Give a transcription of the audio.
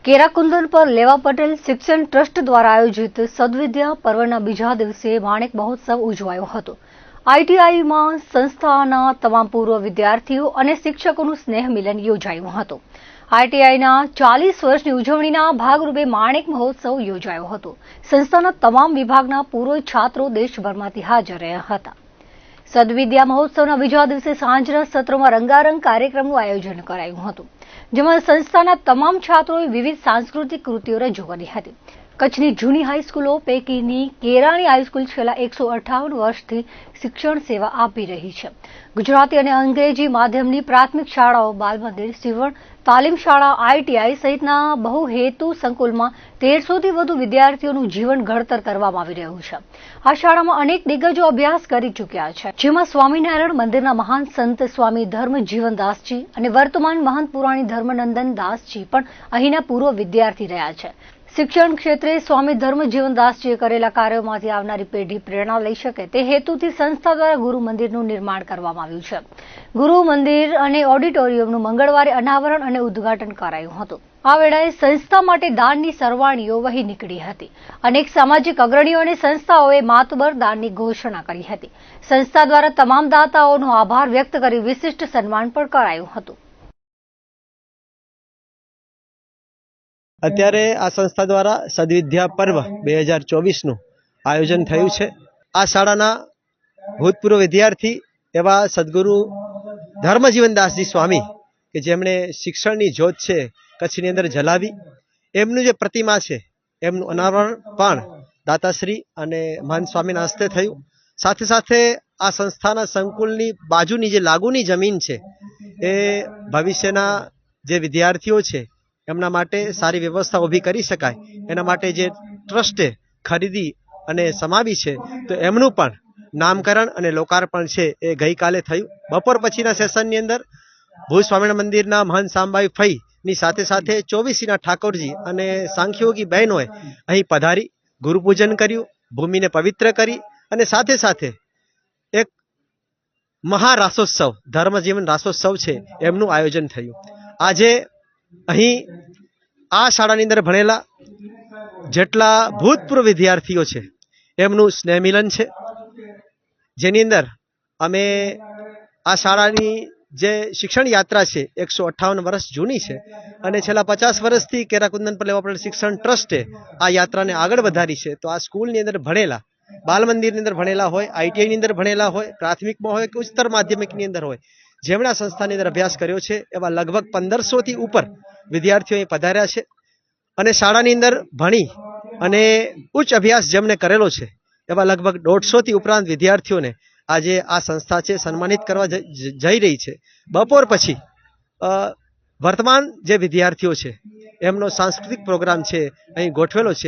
કેરાકુંદન પર લેવા પટેલ શિક્ષણ ટ્રસ્ટ દ્વારા આયોજિત સદવિદ્યા પર્વના બીજા દિવસે માણેક મહોત્સવ ઉજવાયો હતો। આઈટીઆઈમાં સંસ્થાના તમામ પૂર્વ વિદ્યાર્થીઓ અને શિક્ષકોનું સ્નેહ મિલન યોજાયું હતું। આઈટીઆઈના 40 વર્ષની ઉજવણીના ભાગરૂપે માણેક મહોત્સવ યોજાયો હતો। સંસ્થાના તમામ વિભાગના પૂર્વ છાત્રો દેશભરમાંથી હાજર રહ્યા હતા। સદવિદ્યા મહોત્સવના બીજા દિવસે સાંજના સત્રમાં રંગારંગ કાર્યક્રમનું આયોજન કરાયું હતું, જેમાં સંસ્થાના તમામ છાત્રોએ વિવિધ સાંસ્કૃતિક કૃતિઓ રજૂ કરી હતી। કચ્છની જૂની હાઈસ્કૂલો પૈકીની કેરાણી હાઈસ્કૂલ છેલ્લા 158 વર્ષથી શિક્ષણ સેવા આપી રહી છે। ગુજરાતી અને અંગ્રેજી માધ્યમની પ્રાથમિક શાળાઓ, બાલ મંદિર, સીવણ તાલીમ શાળા, આઈટીઆઈ સહિતના બહુહેતુ સંકુલમાં 1300થી વધુ વિદ્યાર્થીઓનું જીવન ઘડતર કરવામાં આવી રહ્યું છે। આ શાળામાં અનેક દિગ્ગજો અભ્યાસ કરી ચૂક્યા છે, જેમાં સ્વામિનારાયણ મંદિરના મહાન સંત સ્વામી ધર્મ જીવનદાસજી અને વર્તમાન મહંત પુરાણી ધર્મનંદન દાસજી પણ અહીંના પૂર્વ વિદ્યાર્થી રહ્યા છે। શિક્ષણ ક્ષેત્રે સ્વામી ધર્મ જીવનદાસજીએ કરેલા કાર્યોમાંથી આવનારી પેઢી પ્રેરણા લઈ શકે તે હેતુથી સંસ્થા દ્વારા ગુરુ મંદિરનું નિર્માણ કરવામાં આવ્યું છે। ગુરુ મંદિર અને ઓડિટોરિયમનું મંગળવારે અનાવરણ અને ઉદ્ઘાટન કરાયું હતું। આ વેળાએ સંસ્થા માટે દાનની સરવાણીઓ વહી નીકળી હતી। અનેક સામાજિક અગ્રણીઓ અને સંસ્થાઓએ માતબર દાનની ઘોષણા કરી હતી। સંસ્થા દ્વારા તમામ દાતાઓનો આભાર વ્યક્ત કરી વિશિષ્ટ સન્માન પણ કરાયું હતું। અત્યારે આ સંસ્થા દ્વારા સદવિદ્યા પર્વ 2024નું આયોજન થયું છે। આ શાળાના ભૂતપૂર્વ વિદ્યાર્થી એવા સદગુરુ ધર્મજીવનદાસજી સ્વામી કે જેમણે શિક્ષણની જ્યોત છે કચ્છની અંદર જલાવી, એમનું જે પ્રતિમા છે એમનું અનાવરણ પણ દાતાશ્રી અને મહંત સ્વામીના હસ્તે થયું। સાથે સાથે આ સંસ્થાના સંકુલની બાજુની જે લાગુની જમીન છે એ ભવિષ્યના જે વિદ્યાર્થીઓ છે એમના માટે સારી વ્યવસ્થા ઊભી કરી શકાય એના માટે જે ટ્રસ્ટે ખરીદી અને સમાવી છે, તો એમનું પણ નામકરણ અને લોકાર્પણ છે એ ગઈકાલે થયું। બપોર પછીના સેશનની અંદર ભુજ સ્વામિનારાયણ મંદિરના મહંત સામભાઈ ફઈની સાથે સાથે 24 ઠાકોરજી અને સાંખ્યોગી બહેનોએ અહીં પધારી ગુરુપૂજન કર્યું, ભૂમિને પવિત્ર કરી અને સાથે સાથે એક મહારાસોત્સવ ધર્મજીવન રાસોત્સવ છે એમનું આયોજન થયું। આજે અહીં આ શાળાની અંદર ભણેલા જેટલા ભૂતપૂર્વ વિદ્યાર્થીઓ છે એમનું સ્નેહ મિલન છે, જેની અંદર અમે આ શાળાની જે શિક્ષણ યાત્રા છે 158 વર્ષ જૂની છે અને છેલ્લા 50 વર્ષથી કેરાકુંદન પર લેવા પડેલ શિક્ષણ ટ્રસ્ટે આ યાત્રાને આગળ વધારી છે। તો આ સ્કૂલની અંદર ભણેલા, બાલ મંદિરની અંદર ભણેલા હોય, આઈટીઆઈની અંદર ભણેલા હોય, પ્રાથમિકમાં હોય કે ઉચ્ચતર માધ્યમિકની અંદર હોય, જેમણે આ સંસ્થાની અંદર અભ્યાસ કર્યો છે એવા લગભગ 1500થી ઉપર વિદ્યાર્થીઓ અહીં પધાર્યા છે અને શાળાની અંદર ભણી અને ઉચ્ચ અભ્યાસ જેમણે કરેલો છે એવા લગભગ 150થી ઉપરાંત વિદ્યાર્થીઓને આજે આ સંસ્થા છે સન્માનિત કરવા જઈ રહી છે। બપોર પછી વર્તમાન જે વિદ્યાર્થીઓ છે એમનો સાંસ્કૃતિક પ્રોગ્રામ છે અહીં ગોઠવેલો છે।